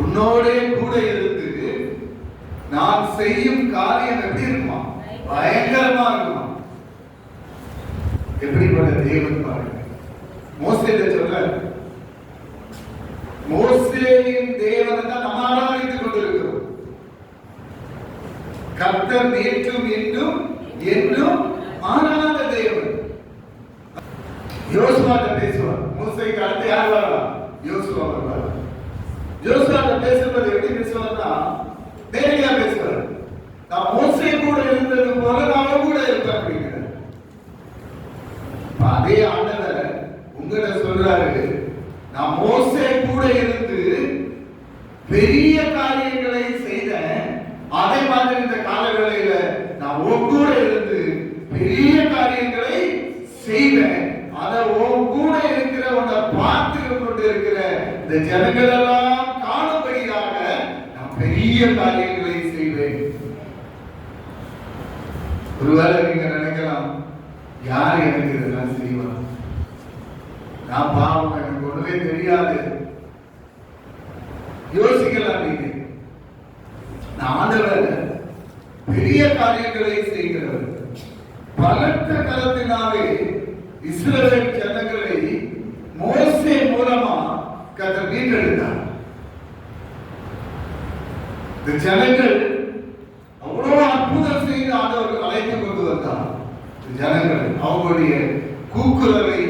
உன்னோடே கூட இருந்து நான் செய்யும் காரியம் எப்படி இருக்குமா? பயங்கரமா இருக்குமா? எப்படிப்பட்ட தேவன் பாருங்க. மோசேட்ட சொல்ற, மோசேயின் தேவனை தான் நம்ம ஆராதித்துக் கொண்டிருக்கிறோம். கர்த்தர் நேற்றும் இன்றும் என்றும் மாறாத தேவன். யோசுவாட்ட பேசுவார். மோசேக்கு அடுத்து யார் வரலாம்? யோசுவா வருவார். யோசுவாட்ட பேசும்போது எப்படி பேசுவார்னா நேரடியா பேசுவார். நான் மோசே கூட இருந்தது போல நான் கூட இருப்பேன் அப்படிங்கிறார். அதே ஆண்டவர் உங்கள்கிட்ட சொல்றாரு, நான் மோசே கூட இருந்து பெரிய காரியங்களை செய்தேன், அதே மாதிரி இந்த காலவேளையில நான் உன் கூட இருந்து பெரிய காரியங்களை செய்வேன். அத உன் கூட இருக்கிற உன்னை பார்த்து கொண்டு இருக்கிற இந்த ஜனங்கள் எல்லாம் காணும்படியாக நான் பெரிய காரியங்களை செய்வேன். ஒருவேளை நீங்க நினைக்கலாம், யார் எனக்கு இதெல்லாம் செய்வார்? நான் பாவம், எனக்கு ஒண்ணுமே தெரியாது யோசிக்கலாம். நீங்க நான் ஆண்டவர் பெரிய காரியங்களை செய்கிறவர். பலத்த கரத்தினாலே இஸ்ரவேல் ஜனங்களை மோசே மூலமா கர்த்தர் மீட்டெடுத்தார். இந்த ஜனங்கள் அவ்வளவு அற்புதம் செய்து ஆண்டவர் அழைத்து கொண்டு வந்தார். ஜனங்கள் அவங்களுடைய கூக்குரலை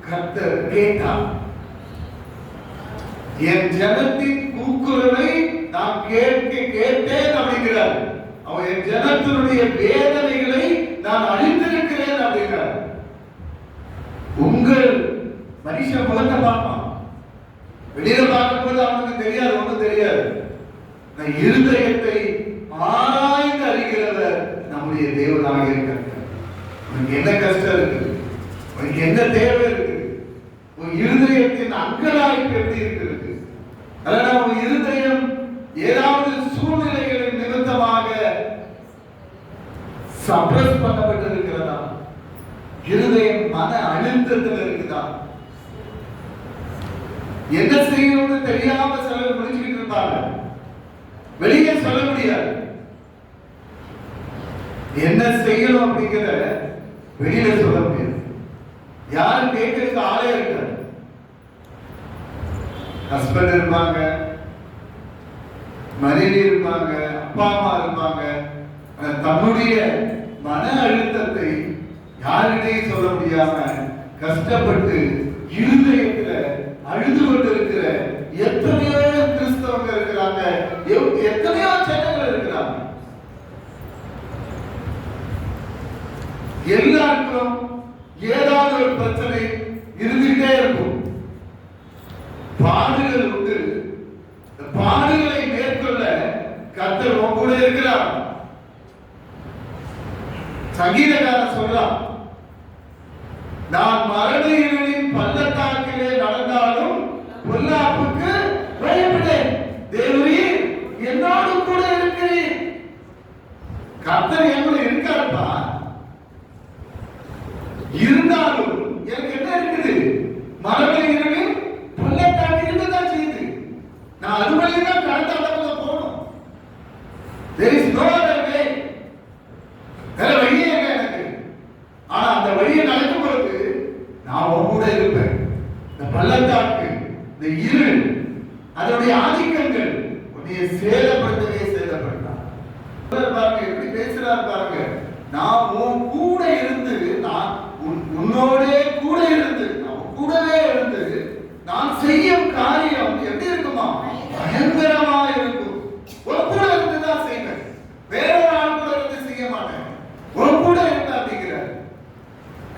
கர்த்தர் கேட்டார். என் ஜனத்தின் கூக்குரலை நான் கேட்டேன் அப்படிங்கிறார். அவன் என் ஜனத்தினுடைய வேதனைகளை நான் அறிந்திருக்கிறேன் அப்படிங்கிறார். உங்கள் மனுஷன் முகத்தை பார்ப்பான், வெளியில பார்க்கும்போது அவனுக்கு தெரியாது, ஒன்றும் தெரியாது. நான் இருதயத்தை ஆராய்ந்து அறிகிறவர் நம்முடைய தேவனாக இருக்கிறார். உனக்கு என்ன கஷ்டம் இருக்குது, உனக்கு என்ன தேவை இருக்குது, உன் இருதயத்தின் அங்கலாய்ப்பு எப்படி இருக்கிறது, அல்லது உன் இருதயம் ஏதாவது சூழ்நிலைகளின் நிமித்தமாக சப்ரஸ் பண்ணப்பட்டிருக்கிறதா, இருதயம் மன அழுத்தத்தில் இருக்குதா, என்ன செய்யணும்னு தெரியாம சிலர் முடிச்சுக்கிட்டு இருப்பாங்க, வெளியே சொல்ல முடியாது. என்ன செய்யணும் அப்படிங்கிற வெளியில சொல்ல முடியாது. யாரும் கேட்கறதுக்கு ஆளே இருக்காது. ஹஸ்பண்ட் இருப்பாங்க, மனைவி இருப்பாங்க, அப்பா அம்மா இருப்பாங்க. தன்னுடைய மன அழுத்தத்தை யாரிடையும் சொல்ல முடியாம கஷ்டப்பட்டு இருதயத்துல அழுது கொண்டிருக்கிற எத்தனையோ கிறிஸ்தவங்க இருக்கிறாங்க, எத்தனையோ ஜனங்கள் இருக்கிறாங்க. எல்லாருக்கும் ஏதாவது ஒரு பிரச்சனை இருந்துகிட்டே இருக்கும். பாடுகள் உண்டு. பாடுகளை மேற்கொள்ள கர்த்தர் உன் கூட இருக்கிறார். சங்கீதக்காரன் சொல்றான், நான் மரண இருளின் பள்ளத்தாக்கிலே நடந்தாலும் பொல்லாப்புக்கு பயப்படேன், தேவரீர் என்னோடு கூட இருக்கிறீர். கர்த்தர் என்னோட இருக்காருப்பா. இருந்தாலும் எனக்கு என்ன இருக்குது? மரண இருளின் பள்ளத்தாக்கு இருந்துதான் செய்யுது. நான் அது வழிதான் கடத்தாட போகணும். There is no other way. வேற வழியே இல்லை எனக்கு. ஆனா அந்த வழியை நடக்கும் பொழுது நான் கூட இருப்பேன். இந்த பள்ளத்தாக்கு, இந்த இருள், அதனுடைய ஆதிக்கங்கள் உன்னை சேதப்படுத்தலாம். பாருங்க எப்படி பேசுறாரு பாருங்க. நான் உன் கூட இருந்து, நான் உன்னோடே கூட இருந்து, நான் கூடவே இருந்து நான் செய்யும் காரியம் எப்படி இருக்குமா? பயங்கரமா இருக்கும். ஒரு கூட இருந்து தான் செய்வேன், வேற ஒரு ஆள் கூட இருந்து செய்ய மாட்டேன். ஒரு கூட இருந்தா அப்படிங்கிறார்.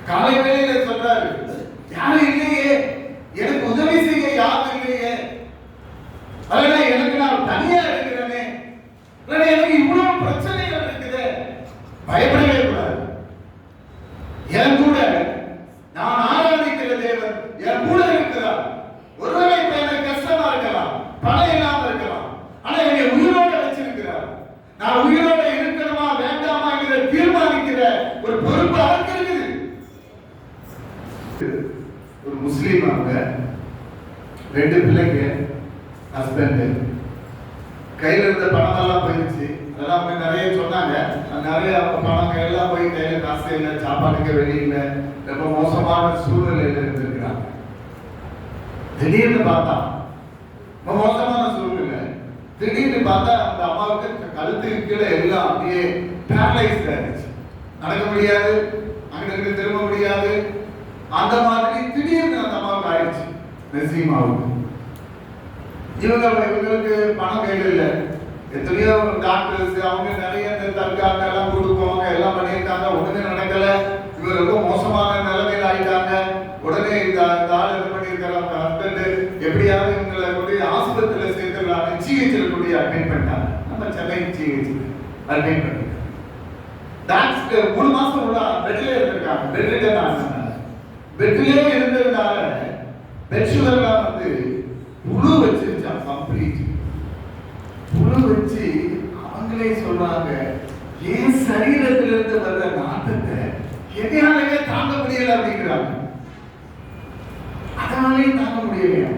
காலை வேளையில சொல்றாரு, யாரும் இல்லையே, எனக்கு உதவி செய்ய யாரும் இல்லையே, அதனால எனக்கு நான் தனியா இருக்கிறேனே, எனக்கு இவ்வளவு பிரச்சனைகள் இருக்குது, பயப்படவே கூடாது. என் கூட நான் ஆராதிக்கிற தேவன் என் கூட இருக்கிறார். ஒருவேளை இப்ப எனக்கு கஷ்டமா இருக்கலாம், பணம் இல்லாம இருக்கலாம், ஆனா என்னை உயிரோட வச்சிருக்கிறார். நான் உயிரோட இருக்கணுமா வேண்டாமா தீர்மானிக்கிற ஒரு பொறுப்பு அவருக்கு இருக்குது. ஒரு முஸ்லீம், அவங்க 2 பிள்ளைங்க, ஹஸ்பண்ட் கையில இருந்த பணம் எல்லாம் போயிடுச்சு. அதெல்லாம் அவங்க நிறைய சொன்னாங்க. நிறைய பணம் எல்லாம் போய் கையில காசு இல்லை, சாப்பாட்டுக்கு வெளியில ரொம்ப மோசமான சூழ்நிலையில இருந்திருக்கிறாங்க. திடீர்னு பார்த்தா ரொம்ப மோசமான சூழ்நிலை. திடீர்னு பார்த்தா அந்த அம்மாவுக்கு கழுத்துக்கு கீழே எல்லாம் அப்படியே பேரலைஸ்ட் ஆயிடுச்சு. நடக்க முடியாது, அங்கிட்டு திரும்ப முடியாது. அந்த மாதிரி திடீர்னு அந்த அம்மாவுக்கு ஆயிடுச்சு. நசீமாவுக்கு இவங்களுக்கு பணம் கையில் இல்லை. எத்தனையோ டாக்டர்ஸ் அவங்க நிறைய தற்காக எல்லாம் கொடுப்பாங்க, எல்லாம் பண்ணியிருக்காங்க. ஒண்ணுமே நடக்கல. இவர் ரொம்ப மோசமான நிலைமையில ஆயிட்டாங்க. உடனே இந்த ஆள் என்ன பண்ணியிருக்காரு, அவங்க ஹஸ்பண்ட் எப்படியாவது இவங்களை கொண்டு ஆஸ்பத்திரியில சேர்த்துடலாம், ஜிஹெச்ல கொண்டு அட்மிட் பண்ணிட்டாங்க. நம்ம சென்னை ஜிஹெச் அட்மிட் பண்ணிட்டாங்க. டாக்டருக்கு 3 மாசம் உள்ள பெட்ல இருந்திருக்காங்க. பெட்லயே இருந்ததுனால பெட் சுகர்லாம் வந்து புழு வச்சிருச்சான். கம்ப்ளீட் புழு வச்சு அவங்களே சொல்றாங்க, ஏன் சரீரத்திலிருந்து வர்ற நாட்டத்தை எதையாலேயே தாங்க முடியல அப்படிங்கிறாங்க. அதனாலே தாங்க முடியலையா?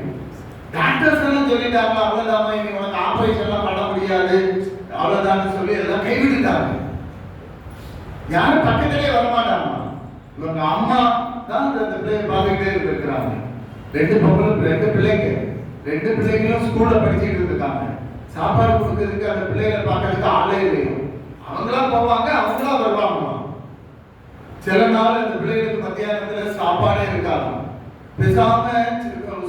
டாக்டர்ஸ் எல்லாம் சொல்லிட்டாங்க, அவ்வளவுதாமா, இனி உனக்கு ஆபரேஷன் எல்லாம் பண்ண முடியாது, அவ்வளவுதான் சொல்லி எல்லாம் கைவிட்டுட்டாங்க. யாரும் பக்கத்திலே வரமாட்டாங்க. இவங்க அம்மா தான் இந்த பிள்ளையை பார்த்துக்கிட்டே இருக்கிறாங்க. 2 பிள்ளைங்க, 2 பிள்ளைங்களும் ஸ்கூல்ல படிச்சுட்டு இருக்காங்க. சாப்பாடு கொடுக்கறதுக்கு அந்த பிள்ளைகளை பார்க்கறதுக்கு ஆளே இல்லையா. அவங்களா போவாங்க, அவங்களா வருவாங்க. சில நாள் அந்த பிள்ளைகளுக்கு மத்தியானத்துல சாப்பாடே இருக்காங்க. பேசாம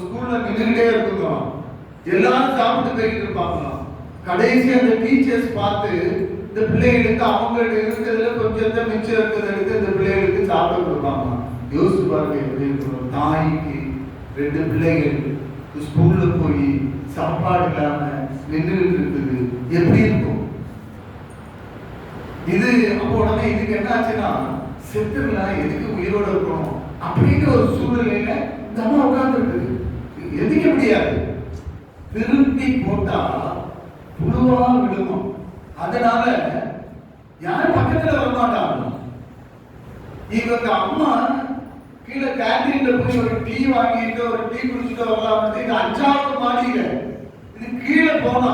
ஸ்கூல்ல நின்றுட்டே இருக்குங்க. எல்லாரும் சாப்பிட்டு போயிட்டு இருப்பாங்க. கடைசி அந்த டீச்சர்ஸ் பார்த்து இந்த பிள்ளைகளுக்கு அவங்கள்ட்ட இருக்கிறதுல கொஞ்சம் மிச்சம் இருக்கிறத எடுத்து இந்த பிள்ளைகளுக்கு சாப்பிட கொடுப்பாங்க. யோசிச்சு பாருங்க எப்படி இருக்கணும். தாய்க்கு 2 பிள்ளைகள் ஸ்கூல்ல போய் சாப்பாடு இல்லாம நின்று இருக்குது, எப்படி இருக்கும் இது? அப்போ உடனே இதுக்கு என்ன ஆச்சுன்னா, செத்துலாம் எதுக்கு உயிரோட இருக்கணும் அப்படிங்கிற ஒரு சூழ்நிலையில இந்த அம்மா உட்கார்ந்து இருக்குது. எதுக்க முடியாது, திருப்பி போட்டா புழுவா விடுமா. அதனால யாரும் பக்கத்துல வரமாட்டாங்க. இவங்க அம்மா கீழே கேண்டீன்ல போய் ஒரு டீ வாங்கிட்டு ஒரு டீ குடிச்சிட்டு வரலாம். இது 5வது மாடியில. இது கீழே போனா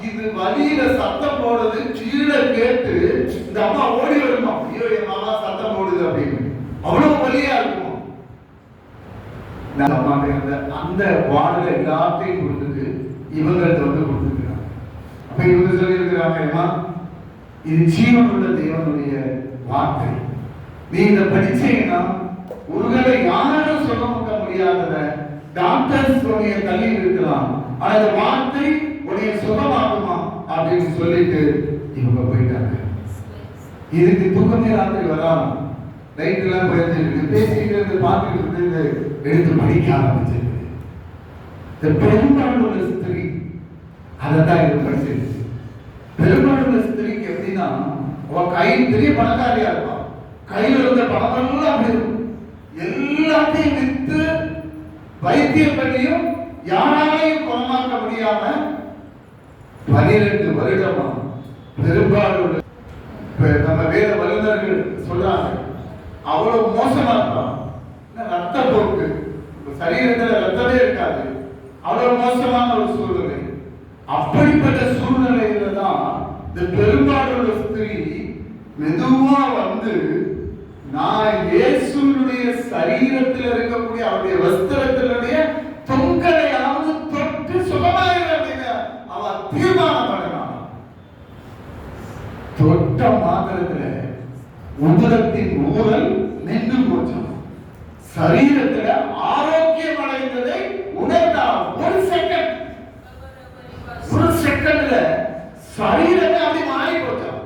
இது வழியில சத்தம் போடுறது கீழே கேட்டு இந்த அம்மா ஓடி வருமா, ஐயோ என் மாமா சத்தம் போடுது அப்படின்னு. அவ்வளவு வலியா இருக்கும். அந்த வார்டுல எல்லாத்தையும் கொடுத்துட்டு இவங்கள்ட்ட வந்து கொடுத்துருக்காங்க. அப்ப இவங்க சொல்லி இருக்கிறாங்க, இது ஜீவன் உள்ள தேவனுடைய வார்த்தை. நீ இதை படிச்சீங்கன்னா ஒருவேளை யாரும் சொல்ல முடியாதத டாக்டர்ஸ் உடைய தள்ளி இருக்கலாம், ஆனா இந்த வார்த்தை உடைய சுகமாகுமா அப்படின்னு சொல்லிட்டு இவங்க போயிட்டாங்க. இதுக்கு தூக்கமே ராத்திரி வராம நைட் எல்லாம் போயிட்டு பேசிட்டு இருந்து பார்த்துட்டு இருந்து எடுத்து படிக்க ஆரம்பிச்சிருக்கு. இந்த பெரும்பாலுள்ள ஸ்திரீ அதைத்தான் இது படிச்சிருக்கு. பெரும்பாலுள்ள ஸ்திரீக்கு எப்படின்னா, கை பெரிய பணக்காரியா இருப்பான், கையில இருந்த பணமெல்லாம் அப்படி இருக்கும். எல்லாத்தையும் வித்து வைத்தியம் பண்ணியும் யாராலையும் குணமாக்க முடியாம 12 வருடமா பெரும்பாலும் நம்ம வேத வல்லுநர்கள் சொல்றாங்க, அவ்வளவு மோசமா இருப்பான். ரத்த போக்கு, சரீரத்துல ரத்தமே இருக்காது. அவ்வளவு மோசமான ஒரு சூழ்நிலை. அப்படிப்பட்ட சூழ்நிலையில தான் இந்த பெரும்பாலுள்ள ஸ்திரீ மெதுவா வந்து, நான் இயேசுனுடைய சரீரத்தில் இருக்கக்கூடிய அவருடைய வஸ்திரத்தினுடைய தொங்கலையாவது தொட்டு சுகமாயிரு அப்படின்னு அவன் தீர்மானம் பண்ணான். தொட்ட மாத்திரத்துல உதரத்தின் ஊரல் நின்று போச்சான். சரீரத்துல ஆரோக்கியம் அடைந்ததை உணர்ந்தான். ஒரு செகண்ட்ல சரீரத்தை அப்படி மாறி போச்சான்.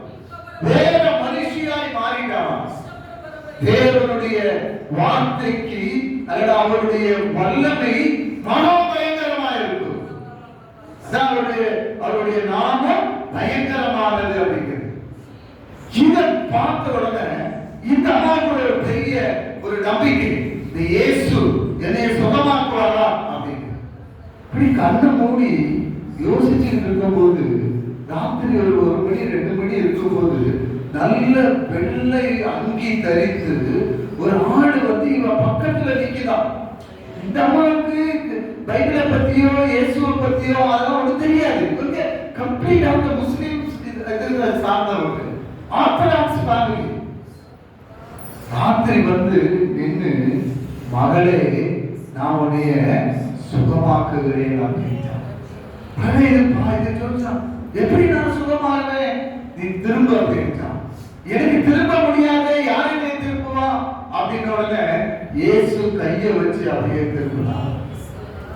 வேற மனுஷியாய் மாறிட்டான். தேவனுடைய வார்த்தைக்கு அல்லது அவருடைய வல்லமை மகா பயங்கரமா இருக்கும். அவருடைய நாமம் பயங்கரமானது அப்படிங்கிறது. இதை பார்த்த உடனே இந்த அம்மாவுடைய ஒரு பெரிய ஒரு நம்பிக்கை, இந்த இயேசு என்னை சுகமாக்குவாரா அப்படின்னு. இப்படி கண்ணை மூடி யோசிச்சுட்டு இருக்கும் போது, ராத்திரி ஒரு 1 மணி 2 மணி இருக்கும் போது, நல்ல வெள்ளை அங்கி தரித்து ஒரு ஆடு வந்து இவ பக்கத்துல நிக்குதான். இந்த அம்மாவுக்கு பைபிளை பத்தியோ இயேசுவை பத்தியோ அதெல்லாம் ஒண்ணு தெரியாது. கம்ப்ளீட் ஆஃப் தி முஸ்லிம்ஸ் இதுல சார்ந்தவங்க, ஆர்த்தடாக்ஸ் ஃபேமிலி. ராத்திரி வந்து நின்று மகளே நான் உன்னைய சுகமாக்குகிறேன் அப்படின்ட்டான். இது சொல்றான், எப்படி நான் சுகமாகுவேன், நீ திரும்ப அப்படின்ட்டான். எனக்கு திரும்ப முடியாது, யாருமே திரும்புவா அப்படின்னு உடனே இயேசு கையை வச்சு அப்படியே திரும்பினான்.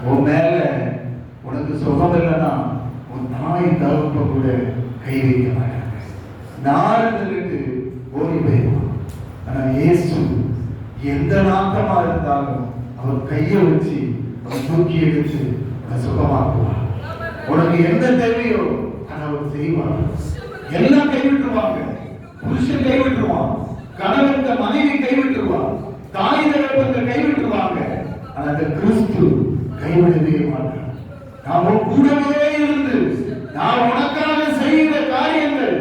உன் மேல உனக்கு சுகம் இல்லைன்னா உன் தாய் தகப்ப கூட கை வைக்க மாட்டாங்க, நாடுகளுக்கு ஓடி போயிடுவான். ஆனா இயேசு எந்த நாட்டமா இருந்தாலும் அவர் கையை வச்சு அவர் தூக்கி எடுத்து உன்னை சுகமாக்குவார். உனக்கு எந்த தேவையோ அதை அவர் செய்வார். எல்லாம் கைவிட்டுருவாங்க, புருஷன் கைவிட்டுருவான், கணவன் மனைவி கைவிட்டுருவான், தாய் தகப்பன் கைவிட்டுருவாங்க. ஆனா அந்த கிறிஸ்து கைவிடவே மாட்டார். நாம் கூடவே இருந்து நான் உனக்காக செய்த காரியங்கள்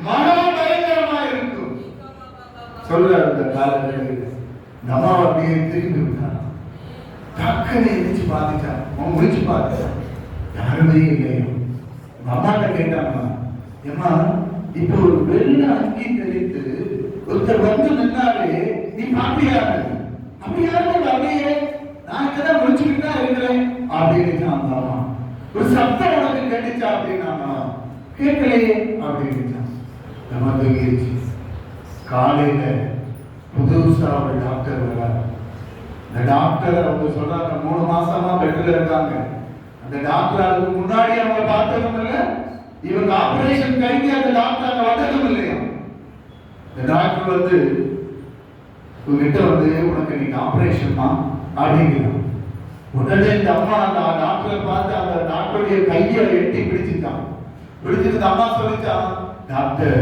மகா பயங்கரமா இருக்கும் சொல்ற அந்த காலங்களில் நம்ம அப்படியே திரும்பி விட்டான். டக்குன்னு எதிர்த்து பார்த்துட்டான், அவன் முடிச்சு பார்த்துட்டான், யாருமே இல்லையோ. அம்மாட்ட கேட்டாங்க, ஏமா இப்போ ஒரு வெள்ள அங்கி தெரிந்து ஒருத்தர் வந்து நின்னாலே நீ பாப்பியாரு, அப்படி யாருமே வரலையே, நான் இங்கதான் முடிச்சுக்கிட்டு தான் இருக்கிறேன் அப்படின்னு அம்மா. ஒரு சத்தம் உனக்கு கேட்டுச்சா அப்படின்னா, கேட்கலையே அப்படின்னு நம்ம தூங்கிடுச்சு. காலையில புதுசா ஒரு டாக்டர் வர்றாரு. அந்த டாக்டர் அவங்க சொல்றாங்க 3 மாசமா பெட்ல இருக்காங்க. அந்த டாக்டர் அதுக்கு முன்னாடி அவங்க பார்த்ததும் இல்லை, இவங்க ஆபரேஷன் கழிஞ்சு அந்த டாக்டர் அங்க வந்ததும் இல்லையா. இந்த டாக்டர் வந்து உங்ககிட்ட வந்து உனக்கு நீங்க ஆபரேஷன்மா அப்படிங்கிறான். உடனே இந்த அம்மா அந்த டாக்டரை பார்த்து அந்த டாக்டருடைய கையை எட்டி பிடிச்சிட்டான். பிடிச்சிட்டு அம்மா சொல்லிச்சான், டாக்டர்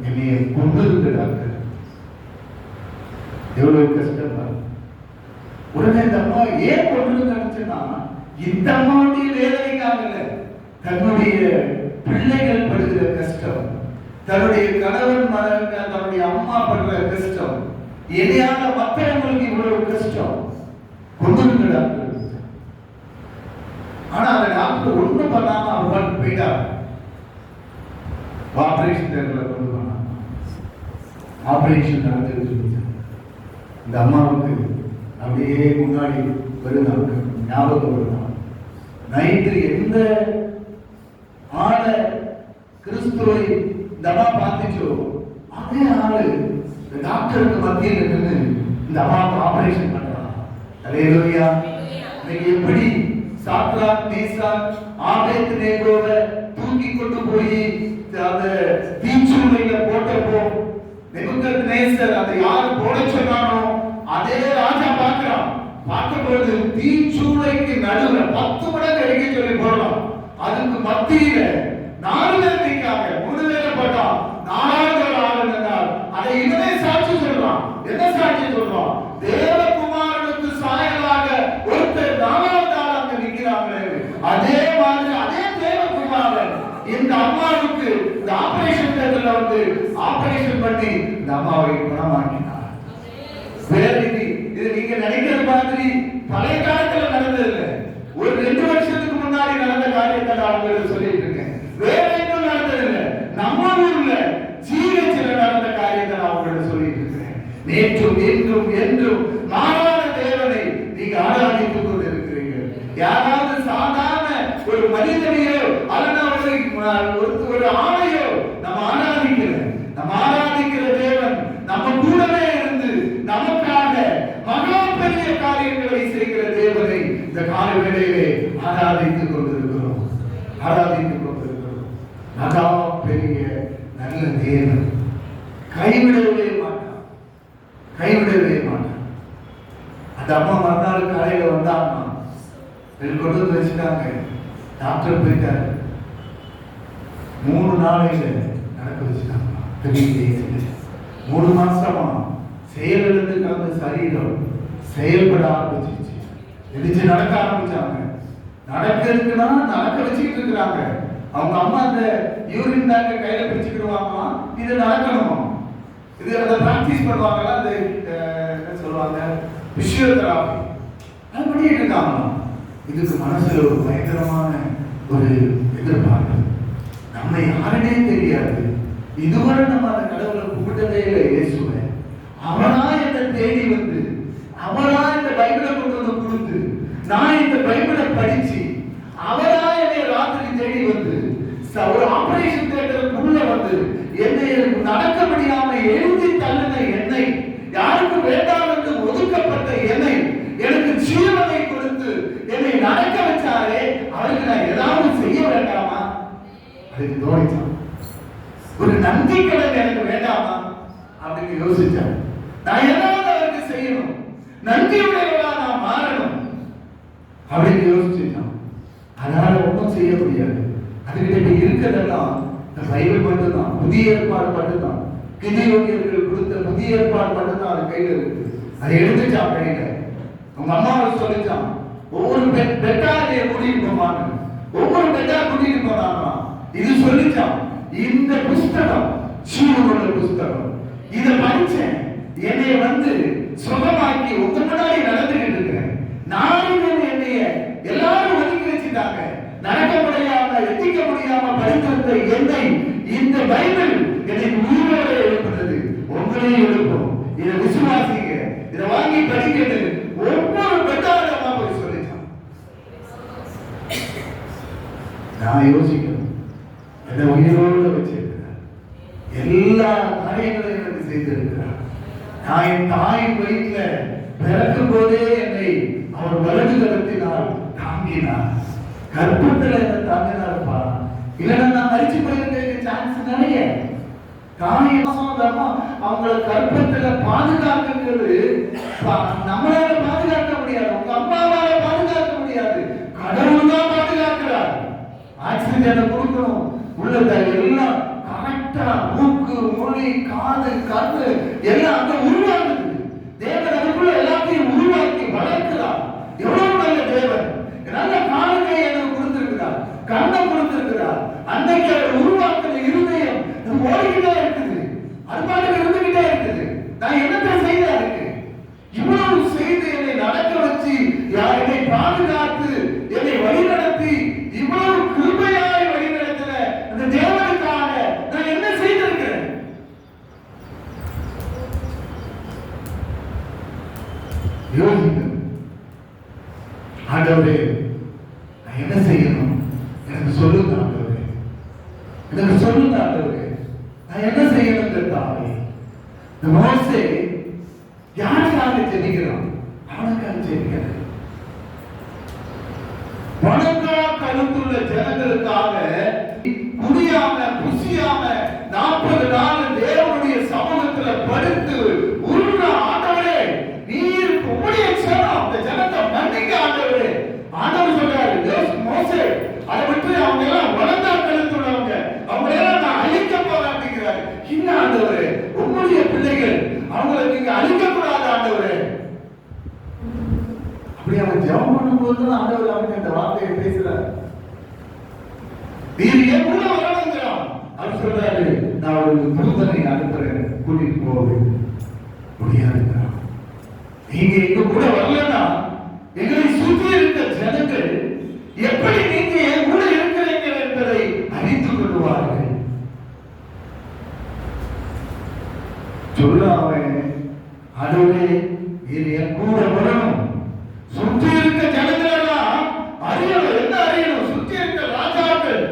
என்னைய கொண்டு இருக்கு டாக்டர். எவ்வளவு கஷ்டம். உடனே இந்த அம்மா ஏன் கொண்டு நினைச்சுன்னா, இந்த அம்மாவுடைய வேதனைக்காக தன்னுடைய பிள்ளைகள் படுகிற கஷ்டம், தன்னுடைய கணவன் மகன் தன்னுடைய அம்மா படுற கஷ்டம், இணையான மற்றவங்களுக்கு இவ்வளவு கஷ்டம் கொண்டு டாக்டர். ஆனா அந்த டாக்டர் ஒண்ணும் பண்ணாம அவர் போயிட்டார். ஆபரேஷன் தேட்டர்ல கொண்டு போனாங்க. ஆபரேஷன் நடந்துட்டு இந்த அம்மாவுக்கு அப்படியே முன்னாடி வருதாங்க, ஞாபகம் வருதான். நைட்டு எந்த ஆளை கிறிஸ்துவை இந்த அம்மா பார்த்துச்சோ அதே ஆளு இந்த டாக்டருக்கு மத்தியில் நின்று இந்த அம்மாவுக்கு ஆபரேஷன் பண்றாங்க. அல்லேலூயா. இன்னைக்கு எப்படி சாத்ராக் மேசாக் ஆபேத்நேகோவை தூக்கி கொண்டு போய் அந்த தீச்சூளையில போட்டப்போ நேபுகத்நேசர் அதை யாரு போட சொன்னானோ அதே ராஜா பார்க்கிறான். பார்க்கும்போது தீச்சூளைக்கு நடுவுல 10 மடங்கு அடிக்க சொல்லி போடலாம். அதுக்கு மத்தியில 4 பேர் நிற்காங்க. 3 பேரை போட்டான், 4வது ஒரு ஆள் இருந்தால் அதை இவனே சாட்சி சொல்றான். என்ன சாட்சி சொல்றான்? தேவகுமாரனுக்கு சாயலாக ஒருத்தர் 4வது ஆள் அங்க நிற்கிறாங்க. அதே மாதிரி அதே தேவகுமாரன் இந்த அம்மாவுக்கு இந்த ஆபரேஷன் தேட்டர்ல வந்து ஆபரேஷன் பண்ணி இந்த அம்மாவை குணமாக்கினார். வேற இது நீங்க நினைக்கிற மாதிரி பழைய காலத்துல நடந்தது இல்லை. ஒரு 2 வருஷத்துக்கு முன்னாடி நடந்த காரியத்தை நான் உங்களுக்கு சொல்லிட்டு இருக்கேன். வேற எங்கும் நடந்தது இல்லை. நம்ம ஊர்ல ஜீவச்சில நடந்த காரியத்தை நான் உங்களுக்கு சொல்லிட்டு இருக்கிறேன். நேற்றும் என்றும் என்றும் மாறாத தேவனை நீங்க ஆராதித்துக் கொண்டிருக்கிறீர்கள். யாராவது சாதாரண ஒரு மனிதனையோ அல்லது ஒரு ஆணையோ நம்ம ஆராதிக்கிற தேவன் நம்ம கூடவே இருந்து நமக்காக மகா பெரிய காரியங்களை செய்கிற தேவனை இந்த கால வேளையிலே ஆராதித்துக் கொண்டிருக்கிறோம். மகா பெரிய நல்ல தேவன் கைவிடவே மாட்டான். அந்த அம்மா மறுநாள் காலையில வந்தாம்மா கொண்டு வந்து வச்சுட்டாங்க. டாக்டர் போயிட்டாரு. 3 நாளையில நடக்க வச்சுட்டாங்க. 3 மாசமா செயலிழந்து கலந்த சரீரம் செயல்பட ஆரம்பிச்சிருச்சு. எதிர்த்து நடக்க ஆரம்பிச்சாங்க. நடக்கிறதுக்குன்னா நடக்க வச்சுக்கிட்டு இருக்கிறாங்க. அவங்க அம்மா அந்த யூரின் பேங்க கையில பிடிச்சுக்கிடுவாங்களாம். இது நடக்கணுமா, இது அதை பிராக்டிஸ் பண்ணுவாங்களா, அந்த என்ன சொல்லுவாங்க பிசியோதெரபி, அது பண்ணிட்டு இருக்காங்களாம். இதுக்கு மனசுல ஒரு பயங்கரமான ஒரு எதிர்பார்ப்பு. நம்ம யாருனே தெரியாது. இதுவரை நம்ம அந்த கடவுளை கும்பிட்டதே இல்லை. இயேசுவை அவனா என்னை தேடி வந்து, அவனா இந்த பைபிளை கொண்டு வந்து கொடுத்து, நான் இந்த பைபிளை படிச்சு, அவரா என்னை ராத்திரி தேடி வந்து ஒரு ஆபரேஷன் தியேட்டருக்குள்ள வந்து என்னை நடக்க முடியாம எழுதி தள்ளின என்னை, யாருக்கு வேண்டாம் என்று ஒதுக்கப்பட்ட என்னை எனக்கு ஜீவனை கொடுத்து என்னை நடக்க வச்சாரே, அவருக்கு நான் ஏதாவது செய்ய வேண்டாமா? அதுக்கு தோணிச்சான். ஒரு நன்றி கடன் எனக்கு வேண்டாமா அப்படின்னு யோசிச்சான். நான் ஏதாவது அவருக்கு செய்யணும், நன்றியுடையவளா நான் மாறணும் அப்படின்னு யோசிச்சுட்டான். அதனால ஒன்றும் செய்ய முடியாது. அதுக்கிட்ட இருக்கிறதெல்லாம் இந்த பைபிள் மட்டும்தான், புதிய ஏற்பாடு மட்டும்தான், கிதியோனியர்கள் கொடுத்த புதிய ஏற்பாடு மட்டும்தான் அது கையில் இருக்கு. அதை எடுத்துச்சான் கையில. உங்க அம்மாவை சொல்லிச்சான், ஒவ்வொரு பெட்டாரைய கூட்டிட்டு போவாங்க, ஒவ்வொரு பெட்டா கூட்டிட்டு போனாங்க. இது சொல்லிச்சான், இந்த புஸ்தகம் ஜீவனுள்ள புஸ்தகம், இதை படிச்சேன், என்னை வந்து சுகமாக்கி உங்க முன்னாடி நடந்துகிட்டு இருக்கிறேன். நானும் என்னைய எல்லாரும் ஒதுக்கி வச்சுட்டாங்க, நடக்க முடியாம எத்திக்க முடியாம படித்திருந்த என்னை இந்த பைபிள் என்னை உயிரோட எழுப்புறது, உங்களையும் எழுப்பும். இதை விசுவாசிங்க, இதை வாங்கி படிக்கிறது. ஒவ்வொரு பெட்டாரமா போய் சொல்லிச்சான். நான் யோசிக்கணும், என்னை உயிரோடு வச்சிருக்கிறார், எல்லா காரியங்களையும் எனக்கு செய்திருக்கிறார். நான் என் தாயின் வயிற்றுல பிறக்கும் போதே என்னை அவர் வலது கரத்தினால் தாங்கினார், கர்ப்பத்தில் என்ன தாங்கினார்ப்பா. இல்லைன்னா நான் மறிச்சு போயிருக்க சான்ஸ் நிறைய. அவங்கள கர்ப்பத்துல பாதுகாக்கிறது நம்மளால பாதுகாக்க முடியாது, உங்க அம்மாவால பாதுகாக்க முடியாது, கடவுள் தான் பாதுகாக்கிறார். ஆக்சிஜனை கொடுக்கணும், உள்ளத எல்லாம் கரெக்டா மூக்கு மொழி காது கண்ணு எல்லாம் அங்க உருவாகுது. தேவன் அதுக்குள்ள எல்லாத்தையும் உருவாக்கி வளர்க்கிறார். எவ்வளவு நல்ல தேவன்! நல்ல காலத்தை எனக்கு கொடுத்திருக்கிறார், கண்ணை கொடுத்திருக்கிறார். அன்னைக்கு அவர் உருவாக்குற இருதயம் ஓடிக்கிட்டே இருக்குது, அன்பாக இருந்துகிட்டே இருக்குது. நான் என்னத்தை செய்த இருக்கு, இவ்வளவு செய்து என்னை நடக்க வச்சு, என்னை பாதுகாத்து, என்னை வழிநடத்தி, இவ்வளவு கிருபையாய் வழிநடத்தின அந்த தேவனுக்காக நான் என்ன செய்திருக்கிறேன்? யோசிக்க. ஆண்டவரே, நான் என்ன செய்யணும்? எனக்கு சொல்லுங்க ஆண்டவரே, எனக்கு சொல்லுங்க ஆண்டவரே, நான் என்ன செய்யணும்? தாவே, இந்த மோசே யாருக்காக ஜெபிக்கிறான்? அவனுக்காக ஜெபிக்கிறான். வணங்கா கருத்துள்ள ஜனங்களுக்காக குடியாம புசியாம 40 நாள் தேவனுடைய சமூகத்துல படுத்து உருள, ஆண்டவரே நீர் உம்முடைய ஜனம், அந்த ஜனத்தை மன்னிக்க ஆண்டவரே. ஆண்டவர் சொல்றாரு, மோசே அதை விட்டு அவங்க எல்லாம் வணங்கா கருத்துள்ளவங்க, அவங்க எல்லாம் நான் அழிக்க போறேன் அப்படிங்கிறாரு. இல்ல ஆண்டவரே, உம்முடைய பிள்ளைகள், அவங்களை நீங்க அழிக்க கூடாது ஆண்டவரே. அப்படி அவன் ஜெபம் பண்ணும்போது ஆண்டவர் அவனுக்கு அந்த வார்த்தையை பேசுறாரு. நீர் ஏன் கூட வரணுங்கிறான். அவர் சொல்றாரு, நான் ஒரு தூதனை அனுப்புறேன், கூட்டிட்டு போவேன். முடியாதுங்கிறான். நீங்க எங்க கூட வரலன்னா எங்களை சுற்றி இருக்க ஜனங்கள் எப்படி நீங்க என் கூட இருக்கிறீங்க என்பதை அறிந்து கொள்வார்கள். சொல்ல அவன், அதுவே இது என் கூட வரணும். சுற்றி இருக்க ஜனங்கள் எல்லாம் அறியணும். என்ன அறியணும்? சுற்றி இருக்க ராஜாக்கள்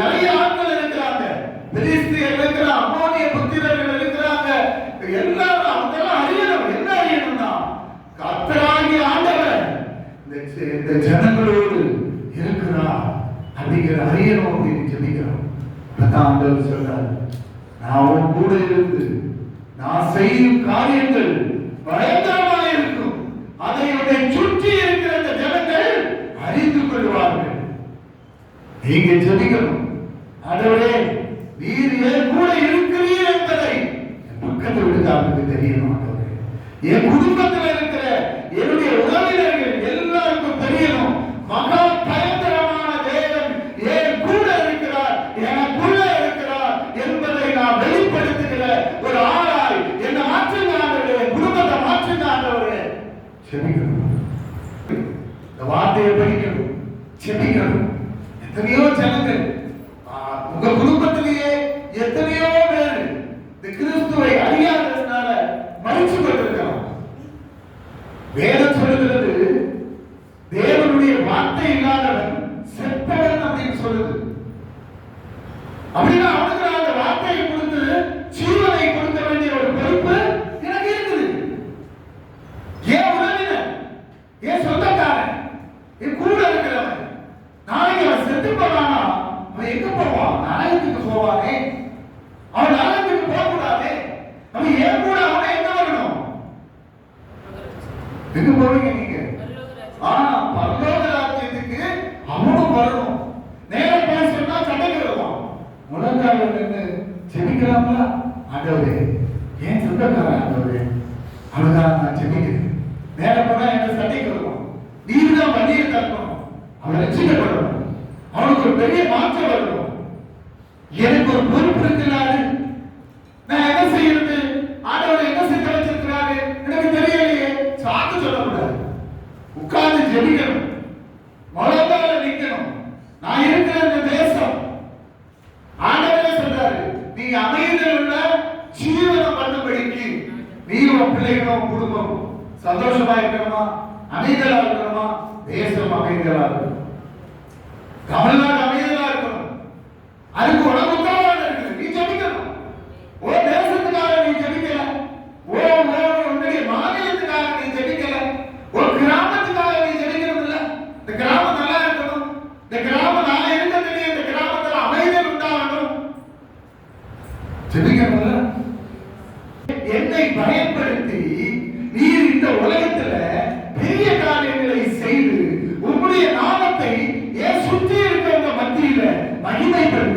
நிறைய ஆட்கள் இருக்கிறாங்க, பெலிஸ்தியர் இருக்கிறாங்க, அம்மோனிய புத்திரர்கள் இருக்கிறாங்க. எல்லாரும் அவங்கெல்லாம் அறியணும். என்ன அறியணும்னா, கர்த்தராகிய ஆண்டவர் இந்த ஜனங்களோடு இருக்கிறார் அப்படிங்கிற அறியணும் அப்படின்னு ஜெபிக்கிறோம். அதான் ஆண்டவர் சொல்றார், நான் உன் கூட இருந்து நான் செய்யும் காரியங்கள் பயங்கரமாக இருக்கும், அதை உன்னை சுற்றி இருக்கிற இந்த ஜனங்கள் அறிந்து கொள்வார்கள். நீங்க ஜெபிக்கணும், ஆண்டவரே நீர் என் கூட இருக்கிறீர் என்பதை பக்கத்து வீட்டுக்காரருக்கு தெரியணும். ஆண்டவரே, என் குடும்பத்தில் இருக்கிற என்னுடைய உறவினர்கள் எல்லாருக்கும் தெரியணும், மகா பயங்கரமான தேவன் என் கூட இருக்கிறார், எனக்குள்ள இருக்கிறார் என்பதை நான் வெளிப்படுத்துகிற ஒரு ஆளாய் என்னை மாற்றுங்க ஆண்டவரே, குடும்பத்தை மாற்றுங்க ஆண்டவரே. செபிக்கணும், இந்த வார்த்தையை படிக்கணும், செபிக்கணும். எத்தனையோ ஜனங்கள் உங்க குடும்பத்திலேயே எத்தனையோ பேர் இந்த கிறிஸ்துவை அறியாததுனால மறிச்சு கொண்டிருக்கலாம். வேதம் சொல்லுகிறது தேவனுடைய வார்த்தை இல்லாதவன் செத்தவன் அப்படின்னு சொல்லுது. அப்படின்னா அவனுக்கு நான் அந்த வார்த்தையை கொடுத்து ஜீவனை கொடுக்க வேண்டிய ஒரு பொறுப்பு எனக்கு இருக்குது. ஏன் உறவினர், ஏன் சொந்தக்காரன், என் கூட இருக்கிறவன் நாளைக்கு அவன் செத்து போவானா? அவன் எங்க போவான்? நாயகத்துக்கு போவானே. அவன் நாயகத்துக்கு போக கூடாதே. அவன் ஏன் கூட அவனை எங்க வரணும்? எங்க போவீங்க நீங்க? பரலோக ராஜ்யத்துக்கு அவனும் வரணும். நேரம் போய் சொன்னா சண்டைக்கு வருவான். முழங்கால நின்று ஜெபிக்கலாம்ல? ஆண்டவரே ஏன் சொந்தக்காரன் ஆண்டவரே, அவனுதான் நான் ஜெபிக்கிறேன். நேரம் போனா என்ன சண்டைக்கு வருவான். நீர் தான் வண்டியை தரணும், அவன் ரட்சிக்கப்படணும், அவனுக்கு ஒரு பெரிய மாற்றம் வரணும். எனக்கு ஒரு பொறுப்பு இருக்கிறாரு, நான் என்ன செய்யறது? ஆண்டவர் என்ன செய்ய வச்சிருக்கிறாரு எனக்கு தெரியலையே. சாக்கு சொல்லக்கூடாது, உட்கார்ந்து ஜெபிக்கணும், முழங்கால நிக்கணும். நான் இருக்கிற இந்த தேசம் ஆண்டவரே சொல்றாரு, நீங்க அமைதியில் உள்ள ஜீவனம் பண்ணும்படிக்கு நீ உன் பிள்ளைகளும் குடும்பம் சந்தோஷமா இருக்கணுமா, அமைதியா இருக்கணுமா, தேசம் அமைதியா இருக்கணும், தமிழ்நாடு அமைதியா இருக்கணும். அதுக்கு உனக்கு உத்தரவாதம் இருக்குது. நீ ஜெபிக்கணும். ஓ தேசத்துக்காக நீ ஜெபிக்கல, ஓ உன்னுடைய மாநிலத்துக்காக நீ ஜெபிக்கல, ஒரு கிராமத்துக்காக நீ ஜெபிக்கிறது இல்ல. இந்த கிராமம் நல்லா இருக்கணும், இந்த கிராமம் நான் இருக்கிறது, இந்த கிராமத்துல அமைதியில் உண்டாகணும், ஜெபிக்கணும்ல. என்னை பயன்படுத்தி நீர் இந்த உலகத்துல பெரிய காரியங்களை செய்து உங்களுடைய நாமத்தை ஏன் சுற்றி இருக்கிறவங்க மத்தியில மகிமைப்படுத்த